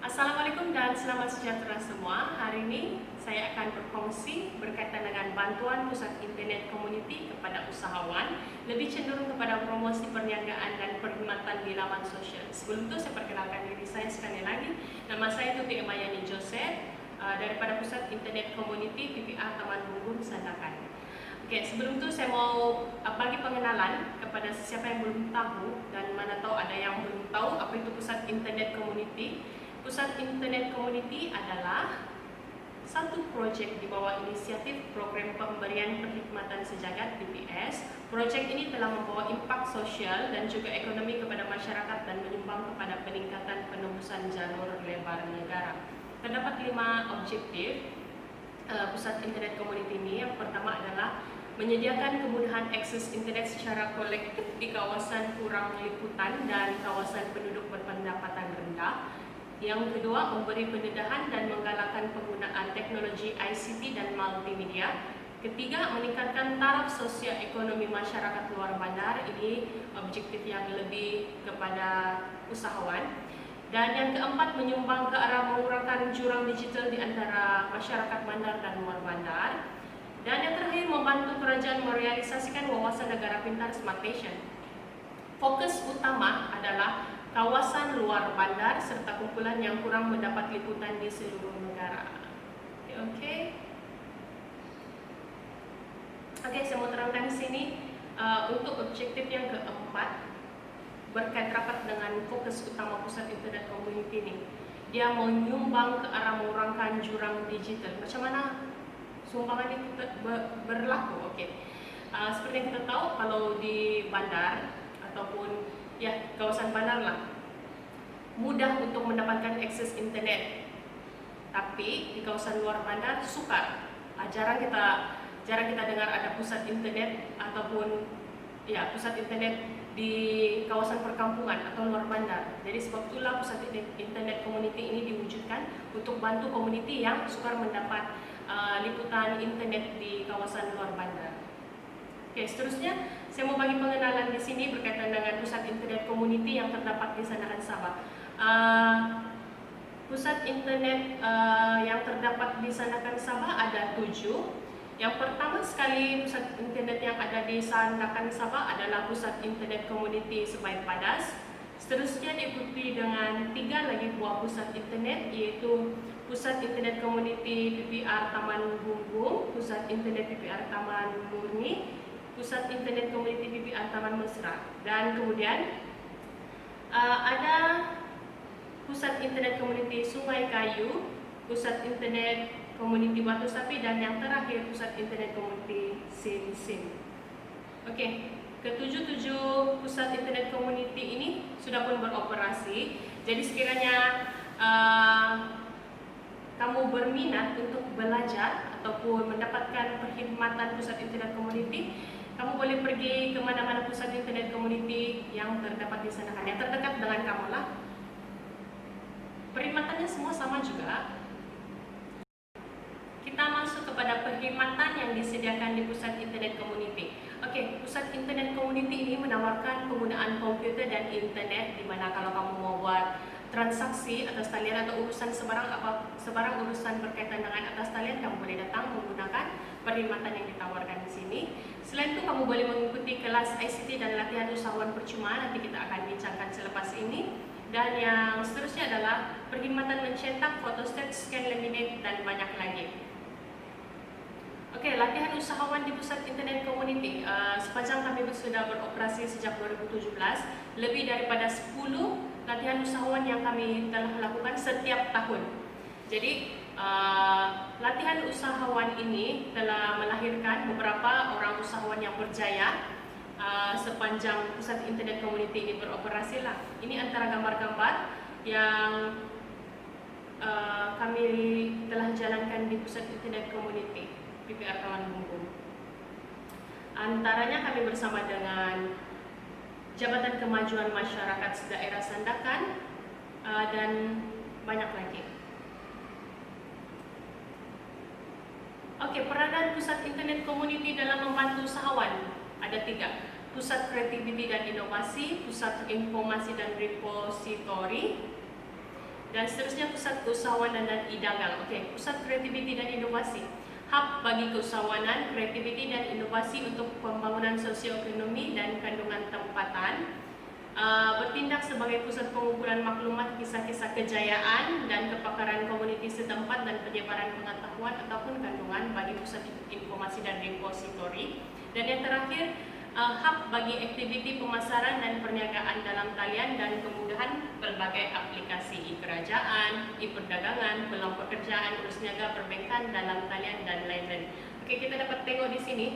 Assalamualaikum dan selamat sejahtera semua. Hari ini saya akan berkongsi berkaitan dengan bantuan pusat internet community kepada usahawan, lebih cenderung kepada promosi perniagaan dan perkhidmatan di laman sosial. Sebelum itu saya perkenalkan diri saya sekali lagi. Nama saya Tuti Emayani Joseph daripada Pusat Internet Community PPR Taman Bunggung Sandakan. Oke, sebelum itu saya mau bagi pengenalan kepada siapa yang belum tahu dan mana tahu ada yang belum tahu apa itu Pusat Internet Community. Pusat Internet Community adalah satu proyek di bawah inisiatif Program Pemberian Perkhidmatan Sejagat (PPS). Proyek ini telah membawa impak sosial dan juga ekonomi kepada masyarakat dan menyumbang kepada peningkatan penembusan jalur lebar negara. Terdapat 5 objektif Pusat Internet Community ini. Yang pertama adalah menyediakan kemudahan akses internet secara kolektif di kawasan kurang liputan dan kawasan penduduk berpendapatan rendah. Yang kedua, memberi pendedahan dan menggalakkan penggunaan teknologi ICT dan multimedia. Ketiga, meningkatkan taraf sosio-ekonomi masyarakat luar bandar. Ini objektif yang lebih kepada usahawan. Dan yang keempat, menyumbang ke arah mengurangkan jurang digital di antara masyarakat bandar dan luar bandar. Dan yang terakhir, membantu kerajaan merealisasikan wawasan negara pintar Smart Nation. Fokus utama adalah kawasan luar bandar serta kumpulan yang kurang mendapat liputan di seluruh negara. Oke, saya mau terangkan di sini untuk objektif yang keempat berkait rapat dengan fokus utama Pusat Internet Community ini. Dia menyumbang ke arah mengurangkan jurang digital. Macam mana sumbangan itu berlaku? Seperti yang kita tahu, kalau di bandar ataupun kawasan bandar lah, mudah untuk mendapatkan akses internet. Tapi di kawasan luar bandar sukar. Jarang kita dengar ada pusat internet ataupun pusat internet di kawasan perkampungan atau luar bandar. Jadi sebab itulah Pusat Internet Community ini diwujudkan untuk bantu komuniti yang sukar mendapat liputan internet di kawasan luar bandar. Seterusnya saya mau bagi pengenalan di sini berkaitan dengan Pusat Internet Community yang terdapat di Sandakan Sabah. Pusat internet yang terdapat di Sandakan Sabah ada 7. Yang pertama sekali pusat internet yang ada di Sandakan Sabah adalah Pusat Internet Community Sebaik Padas. Seterusnya diikuti dengan 3 lagi buah pusat internet, yaitu Pusat Internet Community PPR Taman Bunggung, Pusat Internet PPR Taman Murni, Pusat Internet Community PPR Taman Mesra. Dan kemudian ada Pusat Internet Community Sungai Kayu, Pusat Internet Community Batu Sapi, dan yang terakhir Pusat Internet Community Sim. Ke-7 Pusat Internet Community ini sudah pun beroperasi. Jadi sekiranya kamu berminat untuk belajar ataupun mendapatkan perkhidmatan Pusat Internet Community, kamu boleh pergi ke mana-mana Pusat Internet Community yang terdapat di Sandakan, yang terdekat dengan kamu lah. Perkhidmatannya semua sama juga. Kita masuk kepada perkhidmatan yang disediakan di Pusat Internet Community. Pusat Internet Community ini menawarkan penggunaan komputer dan internet, di mana kalau kamu mau buat transaksi atas talian atau urusan sebarang urusan berkaitan dengan atas talian, kamu boleh datang menggunakan perkhidmatan yang ditawarkan di sini. Selain itu, kamu boleh mengikuti kelas ICT dan latihan usahawan percuma, nanti kita akan bincangkan selepas ini. Dan yang seterusnya adalah perkhidmatan mencetak, photostat, scan, laminate, dan banyak lagi. Latihan usahawan di Pusat Internet Community. Sepanjang kami sudah beroperasi sejak 2017, lebih daripada 10 latihan usahawan yang kami telah lakukan setiap tahun. Jadi latihan usahawan ini telah melahirkan beberapa orang usahawan yang berjaya sepanjang Pusat Internet Community ini beroperasi lah. Ini antara gambar-gambar yang kami telah jalankan di Pusat Internet Community PPR Taman Bunggung. Antaranya kami bersama dengan Jabatan Kemajuan Masyarakat Daerah Sandakan dan banyak lagi. Peranan Pusat Internet Community dalam membantu usahawan ada 3. Pusat Kreativiti dan Inovasi, Pusat Informasi dan Repository, Dan seterusnya pusat keusahawanan dan e-dagang. Okey, pusat kreativiti dan inovasi. Hub bagi keusahawanan, kreativiti dan inovasi untuk pembangunan sosioekonomi dan kandungan tempatan. Bertindak sebagai pusat pengumpulan maklumat, kisah-kisah kejayaan dan kepakaran komuniti setempat dan penyebaran pengetahuan ataupun kandungan bagi pusat informasi dan repositori. Dan yang terakhir, hub bagi aktiviti pemasaran dan perniagaan dalam talian dan kemudahan berbagai aplikasi e-kerajaan, e-perdagangan, peluang pekerjaan, urus niaga, perbankan dalam talian dan lain-lain. Okey, kita dapat tengok di sini.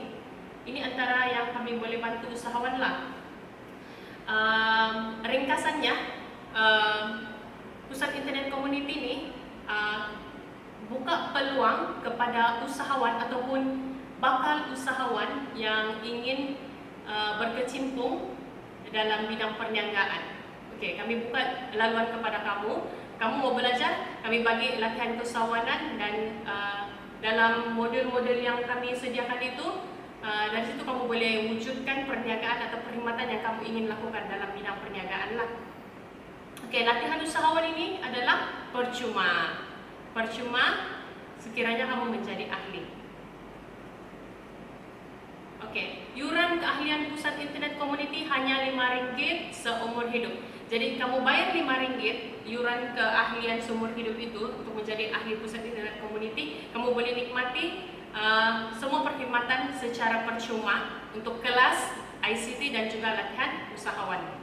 Ini antara yang kami boleh bantu usahawan lah. Ringkasannya, pusat internet community ini buka peluang kepada usahawan ataupun bakal usahawan yang ingin berkecimpung dalam bidang perniagaan. Okey, kami buka laluan kepada kamu. Kamu mau belajar, kami bagi latihan keusahawanan dan dalam modul-modul yang kami sediakan itu, dari situ kamu boleh wujudkan perniagaan atau perkhidmatan yang kamu ingin lakukan dalam bidang perniagaan lah. Okey, latihan usahawan ini adalah percuma. Percuma sekiranya kamu menjadi ahli. Okey, yuran keahlian pusat internet community hanya RM5 seumur hidup. Jadi kamu bayar RM5 yuran keahlian seumur hidup itu untuk menjadi ahli pusat internet community. Kamu boleh nikmati semua perkhidmatan secara percuma untuk kelas ICT dan juga latihan usahawan.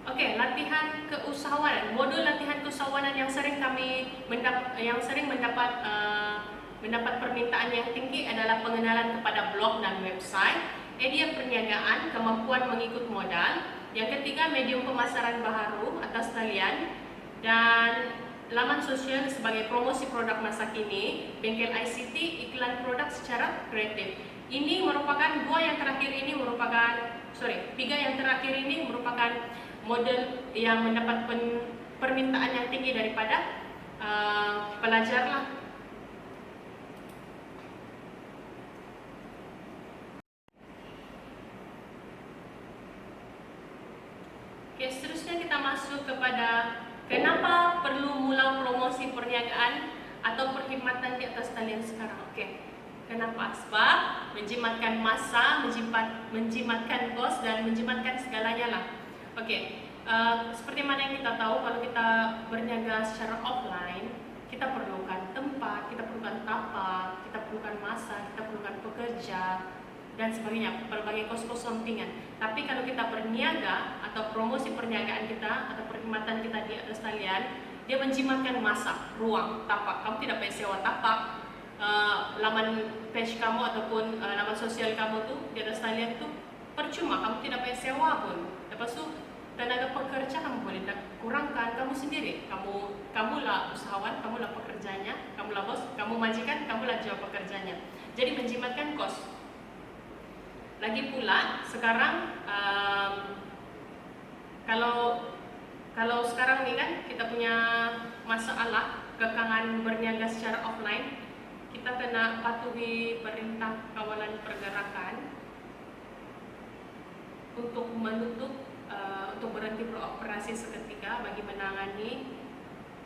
Okey, latihan keusahawanan. Modul latihan keusahawanan yang sering mendapat permintaan yang tinggi adalah pengenalan kepada blog dan website, idea perniagaan, kemampuan mengikut modal. Yang ketiga, medium pemasaran baharu atas talian dan laman sosial sebagai promosi produk masa kini, bengkel ICT, iklan produk secara kreatif. Ini merupakan tiga yang terakhir ini merupakan model yang mendapat permintaan yang tinggi daripada pelajar lah. Oke, seterusnya kita masuk kepada kenapa perlu mula promosi perniagaan atau perkhidmatan di atas talian sekarang. Okey. Kenapa? Sebab menjimatkan masa, menjimatkan kos dan menjimatkan segalanya lah. Okey. Seperti mana yang kita tahu, kalau kita berniaga secara offline, kita perlukan tempat, kita perlukan tapak, kita perlukan masa, kita perlukan pekerja dan sebagainya, berbagai kos-kos sampingan. Tapi kalau kita berniaga atau promosi perniagaan kita atau perkhidmatan kita di atas talian, dia menjimatkan masa, ruang, tapak. Kamu tidak payah sewa tapak, laman page kamu ataupun laman sosial kamu tuh di atas talian tuh percuma, kamu tidak payah sewa pun. Lepas tu tenaga pekerja kamu boleh kurangkan kamu sendiri. Kamulah usahawan, kamulah pekerjanya, kamulah bos, kamu majikan, kamulah jiwa pekerjanya. Jadi menjimatkan kos. Lagi pula sekarang kalau sekarang ni kan kita punya masalah kekangan berniaga secara offline, kita kena patuhi perintah kawalan pergerakan untuk untuk berhenti beroperasi seketika bagi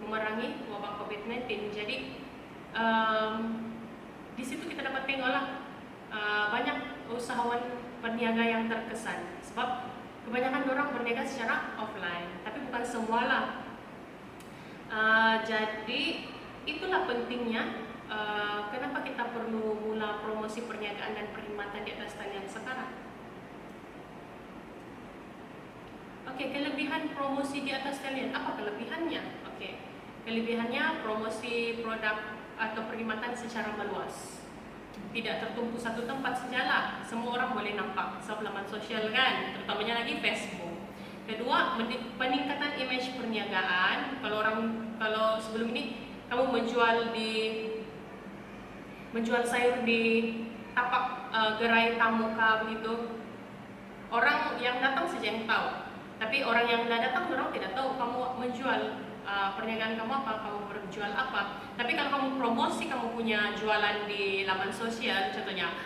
memerangi wabah COVID-19. Jadi di situ kita dapat tengoklah banyak usahawan perniaga yang terkesan sebab kebanyakan orang berniaga secara offline, tapi bukan semualah. Jadi itulah pentingnya kenapa kita perlu mula promosi perniagaan dan perkhidmatan di atas talian sekarang. Okey, kelebihan promosi di atas talian, apa kelebihannya? Okey, kelebihannya promosi produk atau perkhidmatan secara meluas. Tidak tertumpu satu tempat sajalah, semua orang boleh nampak sebab laman sosial kan, terutamanya lagi Facebook. Kedua, peningkatan imej perniagaan. Kalau sebelum ini kamu menjual sayur di tapak gerai tamu kah begitu, orang yang datang saja yang tahu. Tapi orang yang tidak datang, orang tidak tahu kamu menjual perniagaan kamu apa, kamu berjual apa. Tapi kalau kamu promosi, kamu punya jualan di laman sosial, contohnya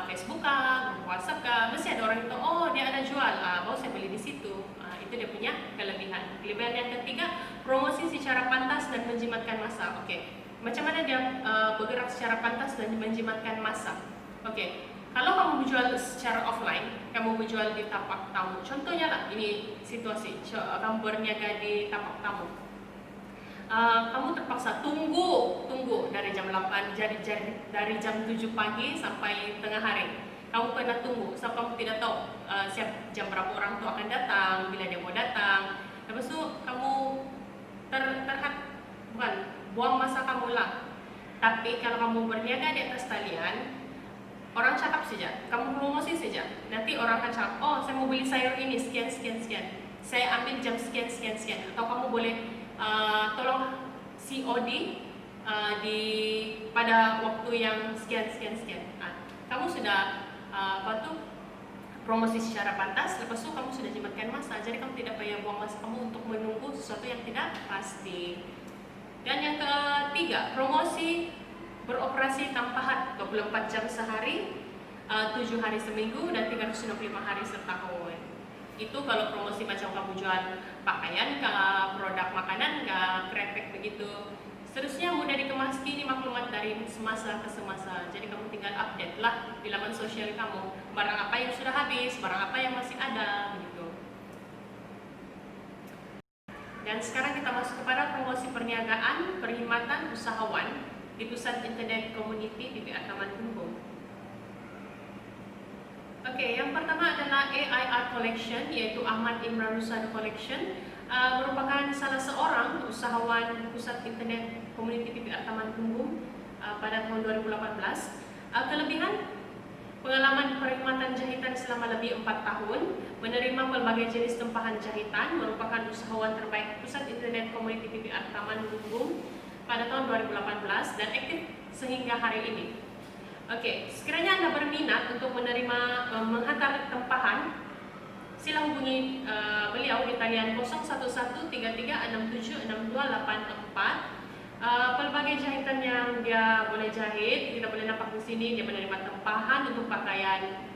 Facebook kah, WhatsApp kah, mesti ada orang itu, oh dia ada jual, baru saya beli beli di situ. Itu dia punya kelebihan. Kelebihan yang ketiga, promosi secara pantas dan menjimatkan massa. Oke, macam mana dia bergerak secara pantas dan menjimatkan massa? Oke, kalau kamu menjual secara offline, kamu menjual di tapak tamu. Contohnya lah, ini situasi kamu berniaga di tapak tamu. Kamu terpaksa tunggu dari jam 8, dari jam 7 pagi sampai tengah hari. Kamu kena tunggu, sebab kamu tidak tahu siap jam berapa orang itu akan datang, bila dia mau datang. Lepas itu kamu buang masa kamu lah. Tapi kalau kamu berniaga di atas talian, orang cakap saja, kamu promosi saja. Nanti orang akan cakap, oh saya mau beli sayur ini sekian. Saya ambil jam sekian. Atau kamu boleh tolong COD pada waktu yang sekian. Kamu sudah promosi secara pantas, lepas itu kamu sudah jimatkan masa. Jadi kamu tidak payah buang masa kamu untuk menunggu sesuatu yang tidak pasti. Dan yang ketiga, promosi beroperasi tanpa had, 24 jam sehari, 7 hari seminggu, dan 365 hari setahun. Itu kalau promosi macam kamu jual pakaian kah, produk makanan kah, krepek begitu. Seterusnya mudah dikemas kini maklumat dari semasa ke semasa. Jadi kamu tinggal update lah di laman sosial kamu, barang apa yang sudah habis, barang apa yang masih ada begitu. Dan sekarang kita masuk kepada promosi perniagaan perkhidmatan usahawan di Pusat Internet Community PPR Taman Kumbung. Oke, yang pertama adalah AIR Collection, yaitu Ahmad Imran Rusad Collection, merupakan salah seorang usahawan Pusat Internet Community PPR Taman Kumbung pada tahun 2018. Kelebihan pengalaman perkhidmatan jahitan selama lebih 4 tahun, menerima pelbagai jenis tempahan jahitan, merupakan usahawan terbaik Pusat Internet Community PPR Taman Kumbung pada tahun 2018 dan aktif sehingga hari ini. Oke, sekiranya Anda berminat untuk menghantar tempahan, sila hubungi beliau di talian 0113367628. Pelbagai jahitan yang dia boleh jahit, kita boleh nampak di sini. Dia menerima tempahan untuk pakaian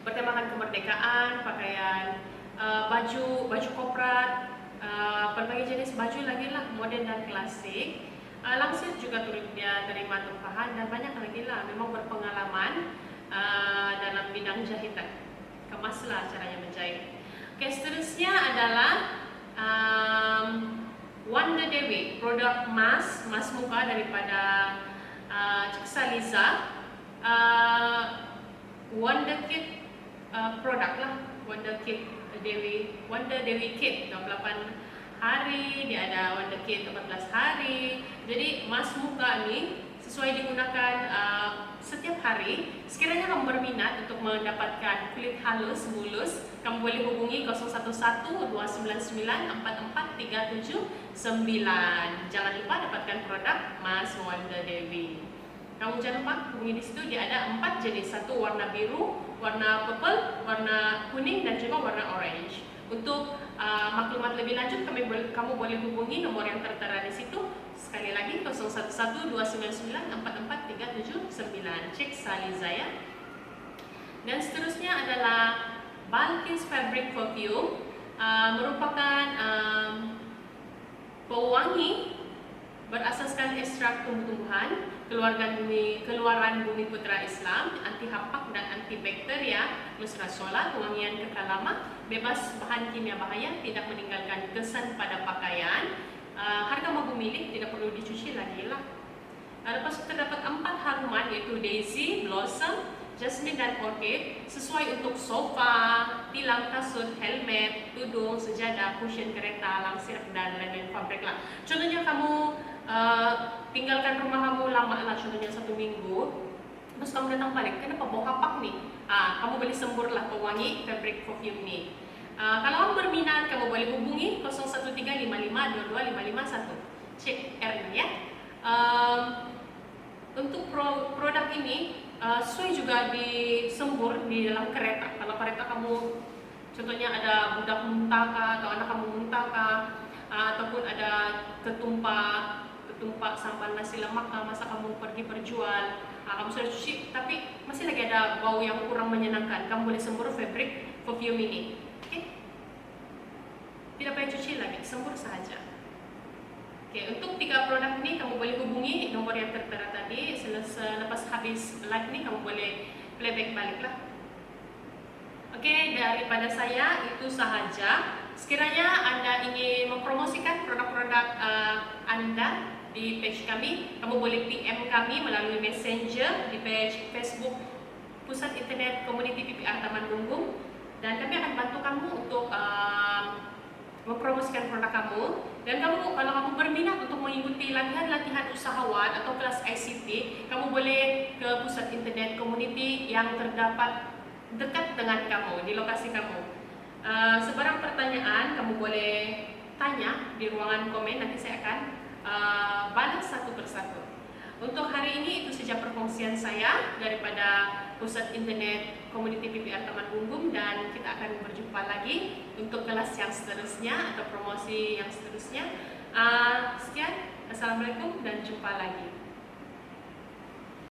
bertemakan kemerdekaan, pakaian baju koprat, pelbagai jenis baju lagi lah, modern dan klasik. Langsir juga turut dia terima tempahan dan banyak lagi lah. Memang berpengalaman dalam bidang jahitan. Kemaslah caranya menjahit. Oke, seterusnya adalah Wanda Dewi, produk mas muka daripada Ceksa Liza. Wanda Kit produk lah, Wanda Dewi Kit 28 hari, dia ada Wanda Kit 14 hari. Jadi mas muka ini sesuai digunakan setiap hari. Sekiranya kamu berminat untuk mendapatkan kulit halus, mulus, kamu boleh hubungi 011299443799. Jangan lupa dapatkan produk Mas Wanda Dewi. Kamu jangan lupa hubungi di situ. Dia ada 4 jenis, satu warna biru, warna purple, warna kuning, dan juga warna orange. Untuk maklumat lebih lanjut, kamu boleh hubungi nomor yang tertera di situ. Sekali lagi 011299443799. Cek Saliza ya. Dan seterusnya adalah Balkis Fabric Perfume, merupakan pewangi berasaskan ekstrak tumbuh-tumbuhan, keluaran bumi putra Islam, anti hapak dan anti bakteria, mesra solar, wangian kekal lama, bebas bahan kimia bahaya, tidak meninggalkan kesan pada pakaian. Harga mampu milik, tidak perlu dicuci lagi lah. Lepas itu terdapat 4 haruman, yaitu Daisy, Blossom, Jasmine, dan Orchid, sesuai untuk sofa, tilam, kasut, helmet, tudung, sejadah, cushion kereta, langsir, dan lain-lain fabrik lah. Contohnya kamu tinggalkan rumah kamu lama lah, contohnya 1 minggu, terus kamu datang balik, kenapa bau hapak nih? Kamu boleh sembur lah pewangi fabric perfume nih. Kalau kamu berminat, kamu boleh hubungi 0135522551. Cek R ya. Untuk produk ini sesuai juga disembur di dalam kereta. Kalau kereta kamu, contohnya ada budak muntah kah, atau anak kamu muntah kah, ataupun ada ketumpak sampan nasi lemak kah, masa kamu pergi berjual, kamu sudah cuci tapi masih lagi ada bau yang kurang menyenangkan, kamu boleh sembur fabric perfume ini. Oke. 3 produk ini kamu boleh hubungi nomor yang tertera tadi. Selepas habis live ini kamu boleh playback balik lah. Oke, daripada saya itu sahaja. Sekiranya Anda ingin mempromosikan produk-produk Anda di page kami, kamu boleh PM kami melalui Messenger di page Facebook Pusat Internet Community PPR Taman Gunggung, dan kami akan bantu kamu untuk mempromosikan produk kamu. Dan kamu, kalau kamu berminat untuk mengikuti latihan-latihan usahawan atau kelas ICT, kamu boleh ke Pusat Internet Community yang terdapat dekat dengan kamu, di lokasi kamu. Sebarang pertanyaan kamu boleh tanya di ruangan komen, nanti saya akan balas satu persatu. Untuk hari ini itu saja perkongsian saya daripada Pusat Internet Community PPR Taman Gunggung, dan kita akan berjumpa lagi untuk kelas yang seterusnya atau promosi yang seterusnya. Sekian, Assalamualaikum dan jumpa lagi.